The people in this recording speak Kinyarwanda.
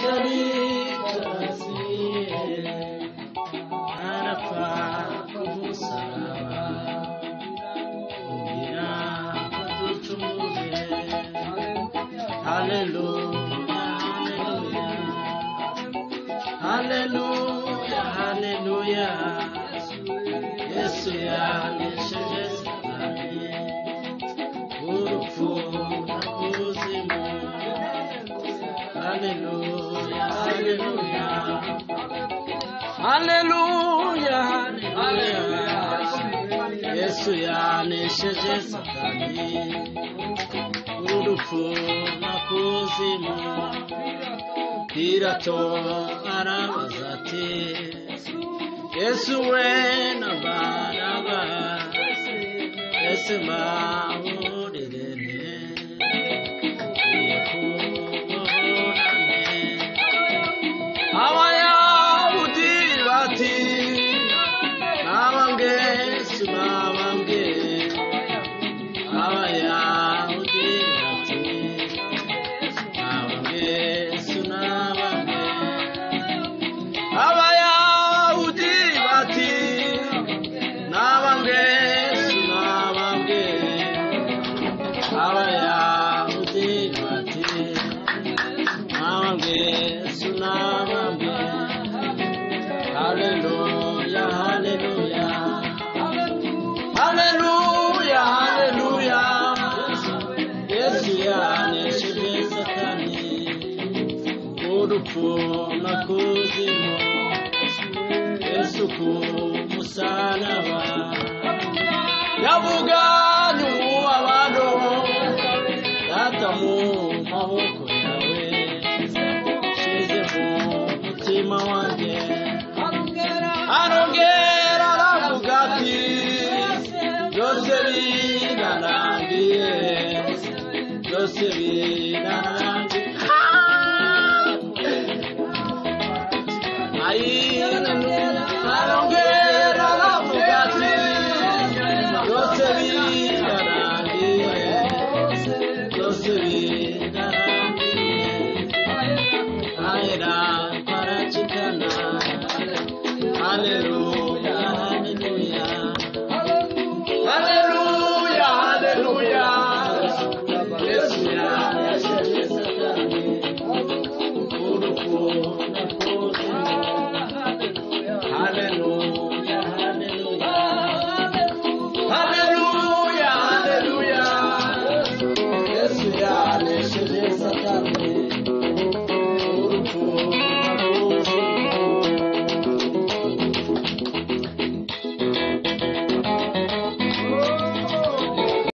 cyari cyasiye arapfa ku musaraba kugira ngo ducungure. Haleluya, haleluya, haleluya, Yesu yanesheje Satani, urupfu n'ikuzimu. Haleluya, haleluya, haleluya, haleluya, Yesu yanesheje Satani, urupfu n'ikuzimu. Pilato arabaza ati, Yesu we n'abaraga ese mahorerene kubohorane. Abayahudi bati, nabambwe Yesu nabambwe. Abayahudi bati, nabambwe Yesu nabambwe. Abayahudi bati, nabambwe Yesu nabambwe. Abayahudi bati, nabambwe Yesu nabambwe. Haleluya, haleluya, haleluya, haleluya, Yesu yanesheje Satani, urupfu n'ikuzimu. Yesu ku musaraba